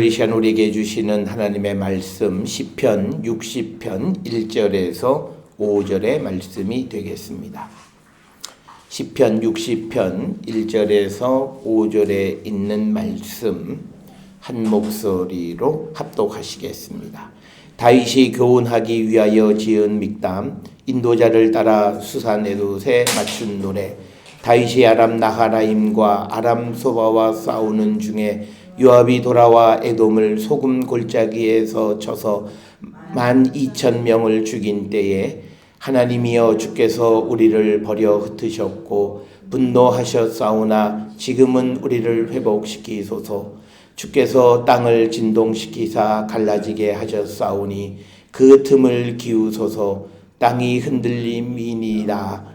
오늘 이 시간 우리에게 주시는 하나님의 말씀 시편 60편 1절에서 5절의 말씀이 되겠습니다. 시편 60편 1절에서 5절에 있는 말씀 한 목소리로 합독하시겠습니다. 다윗이 교훈하기 위하여 지은 믹담, 인도자를 따라 수산에봇에 맞춘 노래. 다윗이 아람 나하라임과 아람 소바와 싸우는 중에 요압이 돌아와 에돔을 소금 골짜기에서 쳐서 12,000명을 죽인 때에 하나님이여 주께서 우리를 버려 흩으셨고 분노하셨사오나 지금은 우리를 회복시키소서. 주께서 땅을 진동시키사 갈라지게 하셨사오니 그 틈을 기우소서. 땅이 흔들림이니이다.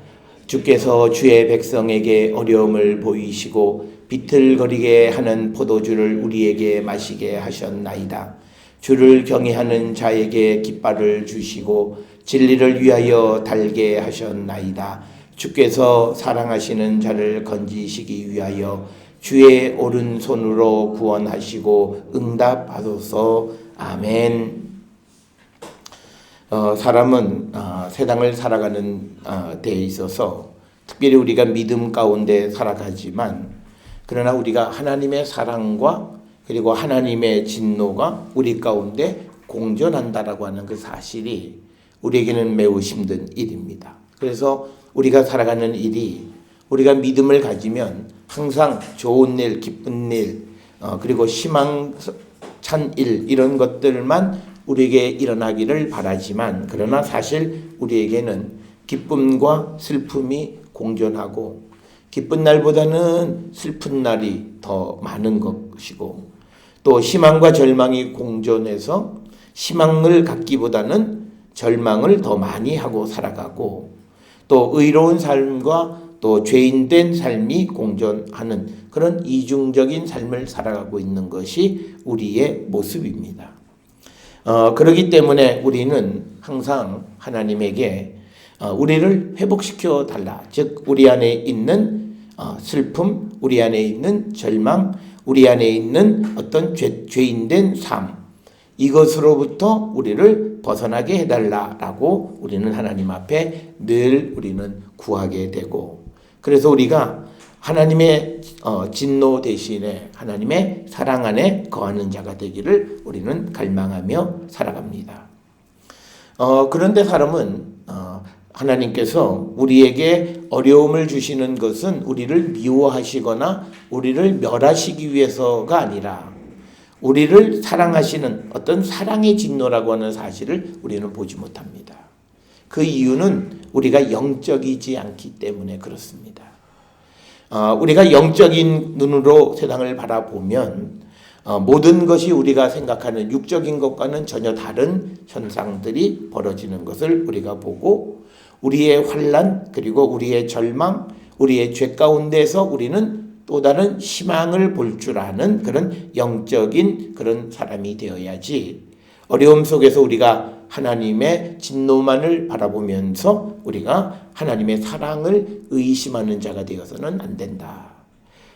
주께서 주의 백성에게 어려움을 보이시고 비틀거리게 하는 포도주를 우리에게 마시게 하셨나이다. 주를 경외하는 자에게 깃발을 주시고 진리를 위하여 달게 하셨나이다. 주께서 사랑하시는 자를 건지시기 위하여 주의 오른손으로 구원하시고 응답하소서. 아멘. 사람은 세상을 살아가는 데 있어서 특별히 우리가 믿음 가운데 살아가지만 그러나 우리가 하나님의 사랑과 그리고 하나님의 진노가 우리 가운데 공존한다라고 하는 그 사실이 우리에게는 매우 힘든 일입니다. 그래서 우리가 살아가는 일이 우리가 믿음을 가지면 항상 좋은 일, 기쁜 일, 그리고 희망찬 일 이런 것들만 우리에게 일어나기를 바라지만 그러나 사실 우리에게는 기쁨과 슬픔이 공존하고 기쁜 날보다는 슬픈 날이 더 많은 것이고 또 희망과 절망이 공존해서 희망을 갖기보다는 절망을 더 많이 하고 살아가고 또 의로운 삶과 또 죄인된 삶이 공존하는 그런 이중적인 삶을 살아가고 있는 것이 우리의 모습입니다. 그렇기 때문에 우리는 항상 하나님에게 우리를 회복시켜 달라. 즉 우리 안에 있는 슬픔, 우리 안에 있는 절망, 우리 안에 있는 어떤 죄인된 삶 이것으로부터 우리를 벗어나게 해달라라고 우리는 하나님 앞에 늘 우리는 구하게 되고 그래서 우리가 하나님의 진노 대신에 하나님의 사랑 안에 거하는 자가 되기를 우리는 갈망하며 살아갑니다. 그런데 사람은 하나님께서 우리에게 어려움을 주시는 것은 우리를 미워하시거나 우리를 멸하시기 위해서가 아니라 우리를 사랑하시는 어떤 사랑의 진노라고 하는 사실을 우리는 보지 못합니다. 그 이유는 우리가 영적이지 않기 때문에 그렇습니다. 우리가 영적인 눈으로 세상을 바라보면 모든 것이 우리가 생각하는 육적인 것과는 전혀 다른 현상들이 벌어지는 것을 우리가 보고 우리의 환난 그리고 우리의 절망, 우리의 죄 가운데서 우리는 또 다른 희망을 볼 줄 아는 그런 영적인 그런 사람이 되어야지 어려움 속에서 우리가 하나님의 진노만을 바라보면서 우리가 하나님의 사랑을 의심하는 자가 되어서는 안 된다.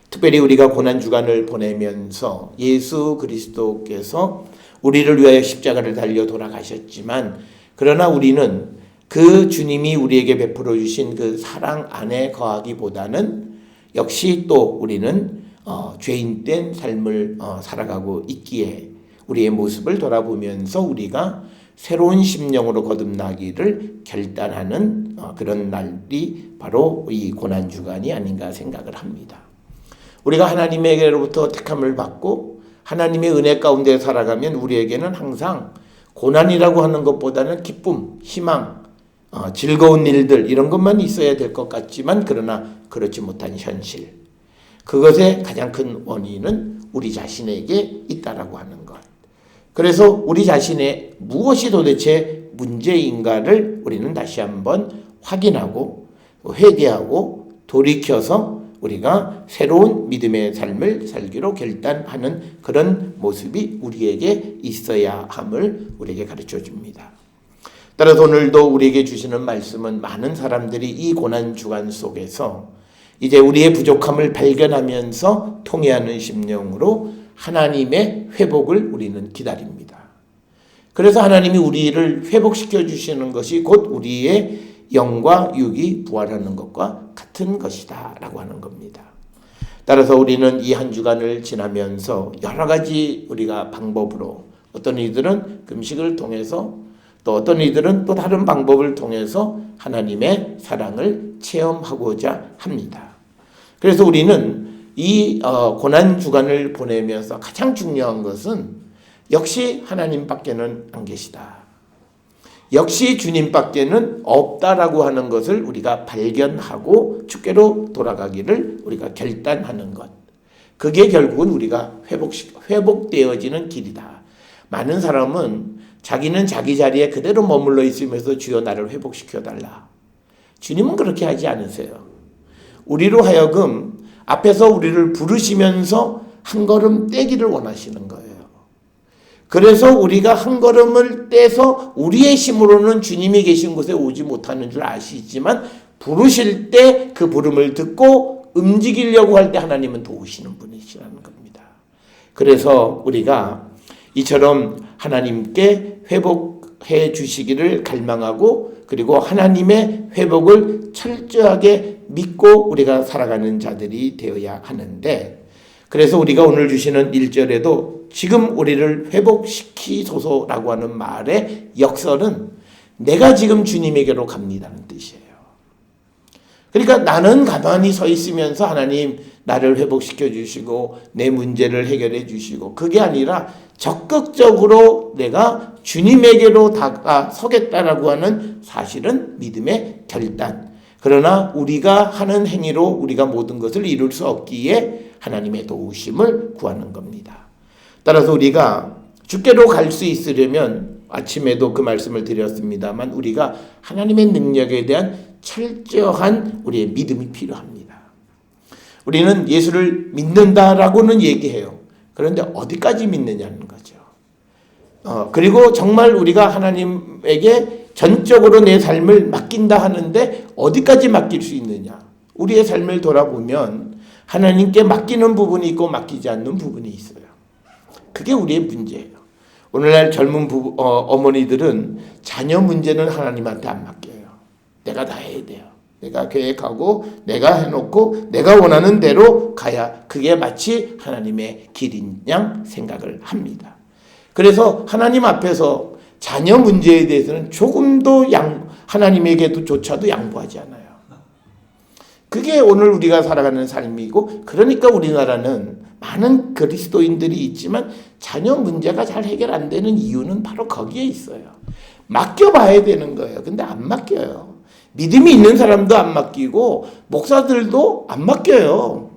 특별히 우리가 고난주간을 보내면서 예수 그리스도께서 우리를 위하여 십자가를 달려 돌아가셨지만 그러나 우리는 그 주님이 우리에게 베풀어 주신 그 사랑 안에 거하기보다는 역시 또 우리는 죄인된 삶을 살아가고 있기에 우리의 모습을 돌아보면서 우리가 새로운 심령으로 거듭나기를 결단하는 그런 날이 바로 이 고난주간이 아닌가 생각을 합니다. 우리가 하나님에게로부터 택함을 받고 하나님의 은혜 가운데 살아가면 우리에게는 항상 고난이라고 하는 것보다는 기쁨, 희망, 즐거운 일들 이런 것만 있어야 될 것 같지만 그러나 그렇지 못한 현실 그것의 가장 큰 원인은 우리 자신에게 있다라고 하는 것. 그래서 우리 자신의 무엇이 도대체 문제인가를 우리는 다시 한번 확인하고 회개하고 돌이켜서 우리가 새로운 믿음의 삶을 살기로 결단하는 그런 모습이 우리에게 있어야 함을 우리에게 가르쳐 줍니다. 따라서 오늘도 우리에게 주시는 말씀은 많은 사람들이 이 고난주간 속에서 이제 우리의 부족함을 발견하면서 통회하는 심령으로 하나님의 회복을 우리는 기다립니다. 그래서 하나님이 우리를 회복시켜 주시는 것이 곧 우리의 영과 육이 부활하는 것과 같은 것이다 라고 하는 겁니다. 따라서 우리는 이 한 주간을 지나면서 여러 가지 우리가 방법으로, 어떤 이들은 금식을 통해서, 또 어떤 이들은 또 다른 방법을 통해서 하나님의 사랑을 체험하고자 합니다. 그래서 우리는 이 고난 주간을 보내면서 가장 중요한 것은 역시 하나님밖에는 안 계시다, 역시 주님밖에는 없다라고 하는 것을 우리가 발견하고 주께로 돌아가기를 우리가 결단하는 것, 그게 결국은 우리가 회복되어지는 길이다. 많은 사람은 자기는 자기 자리에 그대로 머물러 있으면서 주여 나를 회복시켜달라. 주님은 그렇게 하지 않으세요. 우리로 하여금 앞에서 우리를 부르시면서 한 걸음 떼기를 원하시는 거예요. 그래서 우리가 한 걸음을 떼서 우리의 힘으로는 주님이 계신 곳에 오지 못하는 줄 아시지만 부르실 때 그 부름을 듣고 움직이려고 할 때 하나님은 도우시는 분이시라는 겁니다. 그래서 우리가 이처럼 하나님께 회복해 주시기를 갈망하고, 그리고 하나님의 회복을 철저하게 믿고 우리가 살아가는 자들이 되어야 하는데, 그래서 우리가 오늘 주시는 1절에도 지금 우리를 회복시키소서라고 하는 말의 역설은 내가 지금 주님에게로 갑니다는 뜻이에요. 그러니까 나는 가만히 서 있으면서 하나님 나를 회복시켜 주시고 내 문제를 해결해 주시고, 그게 아니라 적극적으로 내가 주님에게로 다가서겠다라고 하는 사실은 믿음의 결단. 그러나 우리가 하는 행위로 우리가 모든 것을 이룰 수 없기에 하나님의 도우심을 구하는 겁니다. 따라서 우리가 주께로 갈 수 있으려면, 아침에도 그 말씀을 드렸습니다만, 우리가 하나님의 능력에 대한 철저한 우리의 믿음이 필요합니다. 우리는 예수를 믿는다라고는 얘기해요. 그런데 어디까지 믿느냐는 거죠. 그리고 정말 우리가 하나님에게 전적으로 내 삶을 맡긴다 하는데 어디까지 맡길 수 있느냐. 우리의 삶을 돌아보면 하나님께 맡기는 부분이 있고 맡기지 않는 부분이 있어요. 그게 우리의 문제예요. 오늘날 젊은 어머니들은 자녀 문제는 하나님한테 안 맡겨요. 내가 다 해야 돼요. 내가 계획하고 내가 해놓고 내가 원하는 대로 가야 그게 마치 하나님의 길인 양 생각을 합니다. 그래서 하나님 앞에서 자녀 문제에 대해서는 조금도 하나님에게도 조차도 양보하지 않아요. 그게 오늘 우리가 살아가는 삶이고, 그러니까 우리나라는 많은 그리스도인들이 있지만 자녀 문제가 잘 해결 안 되는 이유는 바로 거기에 있어요. 맡겨봐야 되는 거예요. 근데 안 맡겨요. 믿음이 있는 사람도 안 맡기고 목사들도 안 맡겨요.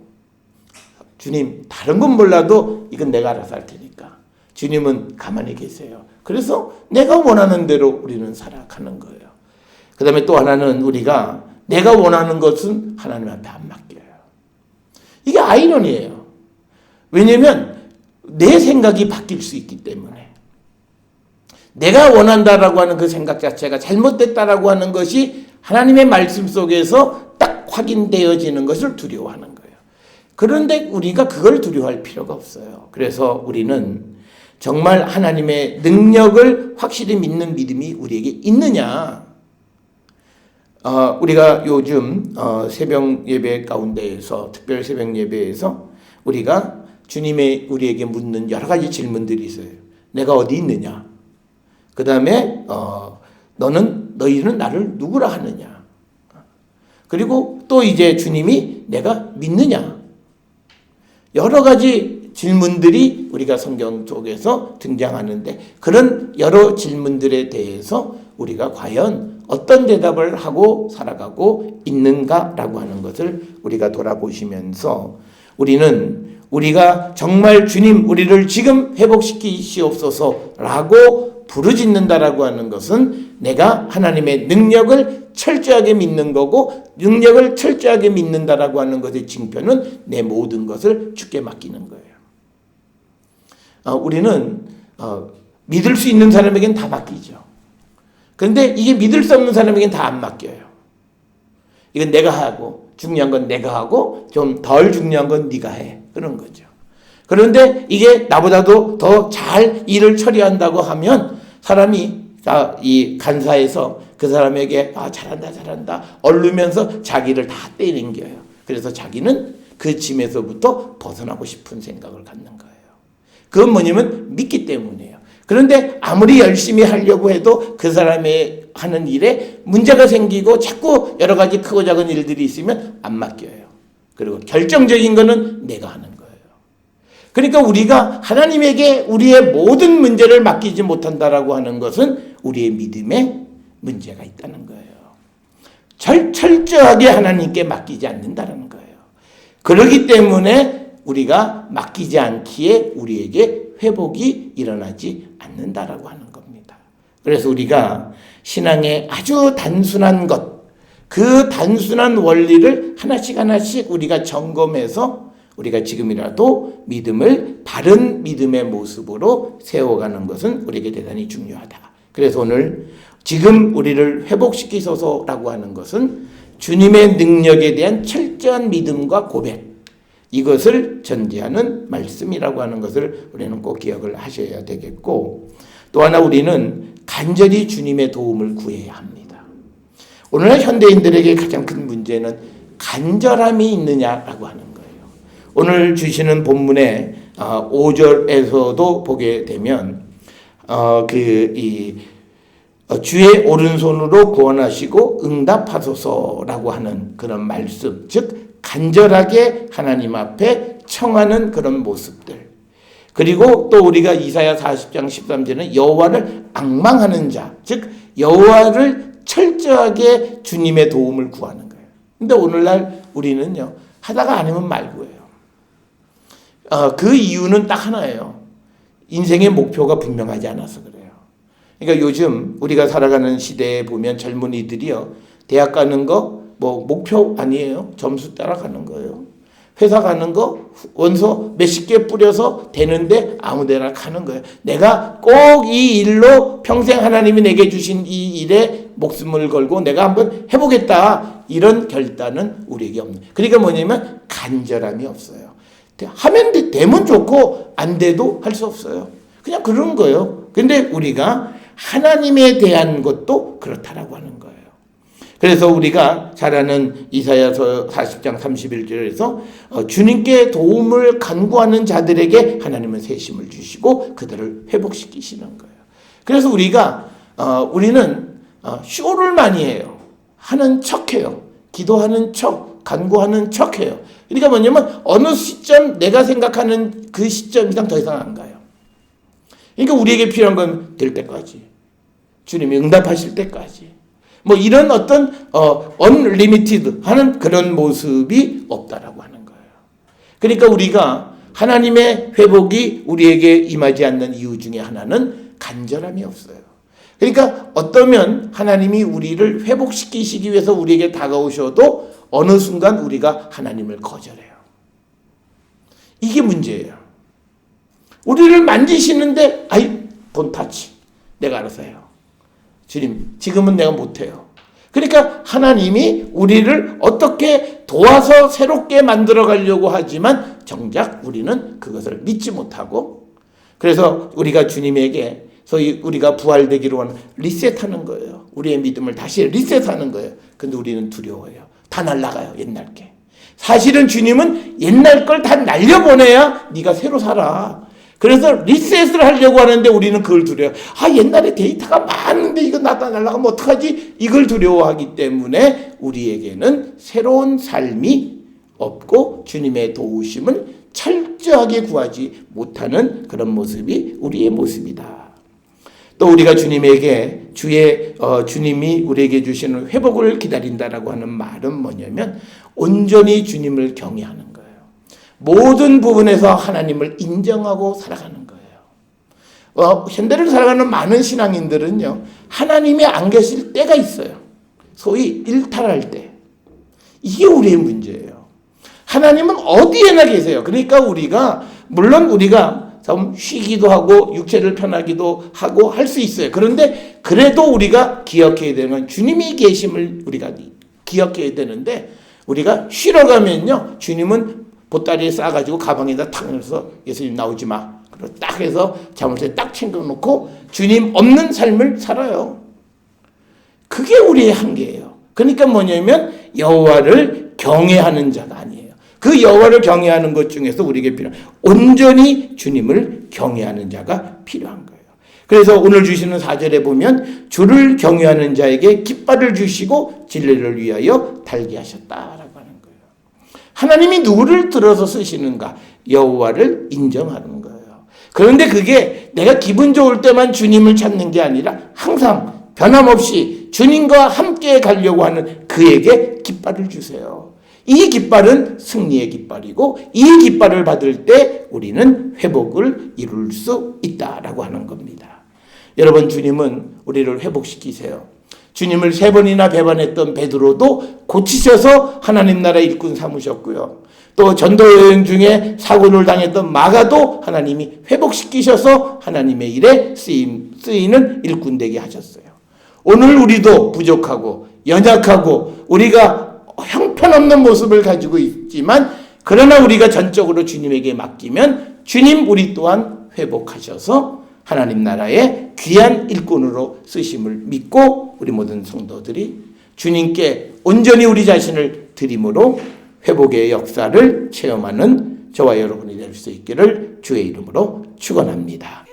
주님, 다른 건 몰라도 이건 내가 알아서 할 테니까. 주님은 가만히 계세요. 그래서 내가 원하는 대로 우리는 살아가는 거예요. 그 다음에 또 하나는 우리가 내가 원하는 것은 하나님한테 안 맡겨요. 이게 아이러니예요. 왜냐하면 내 생각이 바뀔 수 있기 때문에. 내가 원한다라고 하는 그 생각 자체가 잘못됐다라고 하는 것이 하나님의 말씀 속에서 딱 확인되어지는 것을 두려워하는 거예요. 그런데 우리가 그걸 두려워할 필요가 없어요. 그래서 우리는 정말 하나님의 능력을 확실히 믿는 믿음이 우리에게 있느냐. 우리가 요즘 새벽 예배 가운데에서, 특별 새벽 예배에서 우리가 주님의 우리에게 묻는 여러 가지 질문들이 있어요. 내가 어디 있느냐? 그 다음에 너희는 나를 누구라 하느냐? 그리고 또 이제 주님이 내가 믿느냐? 여러 가지 질문들이 우리가 성경 속에서 등장하는데, 그런 여러 질문들에 대해서 우리가 과연 어떤 대답을 하고 살아가고 있는가라고 하는 것을 우리가 돌아보시면서, 우리가 정말 주님 우리를 지금 회복시키시옵소서라고 부르짖는다라고 하는 것은 내가 하나님의 능력을 철저하게 믿는 거고, 능력을 철저하게 믿는다라고 하는 것의 징표는 내 모든 것을 주께 맡기는 거예요. 우리는 믿을 수 있는 사람에겐 다 맡기죠. 그런데 이게 믿을 수 없는 사람에겐 다 안 맡겨요. 이건 내가 하고, 중요한 건 내가 하고, 좀 덜 중요한 건 네가 해. 그런 거죠. 그런데 이게 나보다도 더 잘 일을 처리한다고 하면 사람이 이 간사에서 그 사람에게 잘한다 얼르면서 자기를 다 떼는겨요. 그래서 자기는 그 짐에서부터 벗어나고 싶은 생각을 갖는 거예요. 그건 뭐냐면 믿기 때문이에요. 그런데 아무리 열심히 하려고 해도 그 사람의 하는 일에 문제가 생기고 자꾸 여러 가지 크고 작은 일들이 있으면 안 맡겨요. 그리고 결정적인 거는 내가 하는 거예요. 그러니까 우리가 하나님에게 우리의 모든 문제를 맡기지 못한다라고 하는 것은 우리의 믿음에 문제가 있다는 거예요. 철저하게 하나님께 맡기지 않는다는 거예요. 그렇기 때문에 우리가 맡기지 않기에 우리에게 회복이 일어나지 않는다라고 하는 겁니다. 그래서 우리가 신앙의 아주 단순한 것, 그 단순한 원리를 하나씩 우리가 점검해서 우리가 지금이라도 믿음을 바른 믿음의 모습으로 세워가는 것은 우리에게 대단히 중요하다. 그래서 오늘 지금 우리를 회복시키소서라고 하는 것은 주님의 능력에 대한 철저한 믿음과 고백, 이것을 전제하는 말씀이라고 하는 것을 우리는 꼭 기억을 하셔야 되겠고, 또 하나 우리는 간절히 주님의 도움을 구해야 합니다. 오늘날 현대인들에게 가장 큰 문제는 간절함이 있느냐라고 하는 거예요. 오늘 주시는 본문의 5절에서도 보게 되면 주의 오른손으로 구원하시고 응답하소서라고 하는 그런 말씀, 즉 간절하게 하나님 앞에 청하는 그런 모습들. 그리고 또 우리가 이사야 40장 13절에는 여호와를 앙망하는 자, 즉 여호와를 철저하게 주님의 도움을 구하는 거예요. 근데 오늘날 우리는요, 하다가 아니면 말고예요. 그 이유는 딱 하나예요. 인생의 목표가 분명하지 않아서 그래요. 그러니까 요즘 우리가 살아가는 시대에 보면 젊은이들이요, 대학 가는 거 목표 아니에요. 점수 따라가는 거예요. 회사 가는 거 원서 몇십 개 뿌려서 되는데 아무 데나 가는 거예요. 내가 꼭 이 일로 평생 하나님이 내게 주신 이 일에 목숨을 걸고 내가 한번 해보겠다, 이런 결단은 우리에게 없는. 그러니까 뭐냐면 간절함이 없어요. 하면 되면 좋고 안 돼도 할 수 없어요. 그냥 그런 거예요. 근데 우리가 하나님에 대한 것도 그렇다라고 하는 거예요. 그래서 우리가 잘 아는 이사야서 40장 31절에서 주님께 도움을 간구하는 자들에게 하나님은 세심을 주시고 그들을 회복시키시는 거예요. 그래서 우리는 쇼를 많이 해요. 하는 척해요. 기도하는 척, 간구하는 척해요. 그러니까 뭐냐면 어느 시점 내가 생각하는 그 시점 이상 더 이상 안 가요. 그러니까 우리에게 필요한 건 될 때까지, 주님이 응답하실 때까지, 이런 어떤 unlimited 하는 그런 모습이 없다라고 하는 거예요. 그러니까 우리가 하나님의 회복이 우리에게 임하지 않는 이유 중에 하나는 간절함이 없어요. 그러니까 어떠면 하나님이 우리를 회복시키시기 위해서 우리에게 다가오셔도 어느 순간 우리가 하나님을 거절해요. 이게 문제예요. 우리를 만지시는데 don't touch, 내가 알아서 해요. 주님, 지금은 내가 못해요. 그러니까 하나님이 우리를 어떻게 도와서 새롭게 만들어 가려고 하지만 정작 우리는 그것을 믿지 못하고, 그래서 우리가 주님에게 소위 우리가 부활되기로 하는 리셋하는 거예요. 우리의 믿음을 다시 리셋하는 거예요. 근데 우리는 두려워해요. 다 날아가요, 옛날 게. 사실은 주님은 옛날 걸 다 날려보내야 네가 새로 살아. 그래서 리셋을 하려고 하는데 우리는 그걸 두려워해요. 옛날에 데이터가 많은데 이거 나다 날아가면 어떡하지? 이걸 두려워하기 때문에 우리에게는 새로운 삶이 없고 주님의 도우심을 철저하게 구하지 못하는 그런 모습이 우리의 모습이다. 또 우리가 주님에게 주님이 우리에게 주시는 회복을 기다린다라고 하는 말은 뭐냐면 온전히 주님을 경외하는 거예요. 모든 부분에서 하나님을 인정하고 살아가는 거예요. 현대를 살아가는 많은 신앙인들은요, 하나님이 안 계실 때가 있어요. 소위 일탈할 때. 이게 우리의 문제예요. 하나님은 어디에나 계세요. 그러니까 물론 우리가 좀 쉬기도 하고 육체를 편하기도 하고 할 수 있어요. 그런데 그래도 우리가 기억해야 되는 건 주님이 계심을 우리가 기억해야 되는데, 우리가 쉬러 가면요, 주님은 보따리에 싸가지고 가방에다 탁 넣어서 예수님 나오지 마. 그리고 딱 해서 자물쇠 딱 챙겨놓고 주님 없는 삶을 살아요. 그게 우리의 한계예요. 그러니까 뭐냐면 여호와를 경외하는 자가 아니에요. 그 여호와를 경외하는 것 중에서 우리에게 필요한 온전히 주님을 경외하는 자가 필요한 거예요. 그래서 오늘 주시는 4절에 보면 주를 경외하는 자에게 깃발을 주시고 진리를 위하여 달게 하셨다라고 하는 거예요. 하나님이 누구를 들어서 쓰시는가? 여호와를 인정하는 거예요. 그런데 그게 내가 기분 좋을 때만 주님을 찾는 게 아니라 항상 변함없이 주님과 함께 가려고 하는 그에게 깃발을 주세요. 이 깃발은 승리의 깃발이고 이 깃발을 받을 때 우리는 회복을 이룰 수 있다라고 하는 겁니다. 여러분, 주님은 우리를 회복시키세요. 주님을 3번이나 배반했던 베드로도 고치셔서 하나님 나라 일꾼 삼으셨고요. 또 전도 여행 중에 사고를 당했던 마가도 하나님이 회복시키셔서 하나님의 일에 쓰이는 일꾼 되게 하셨어요. 오늘 우리도 부족하고 연약하고 우리가 형편없는 모습을 가지고 있지만 그러나 우리가 전적으로 주님에게 맡기면 주님 우리 또한 회복하셔서 하나님 나라의 귀한 일꾼으로 쓰심을 믿고 우리 모든 성도들이 주님께 온전히 우리 자신을 드림으로 회복의 역사를 체험하는 저와 여러분이 될 수 있기를 주의 이름으로 축원합니다.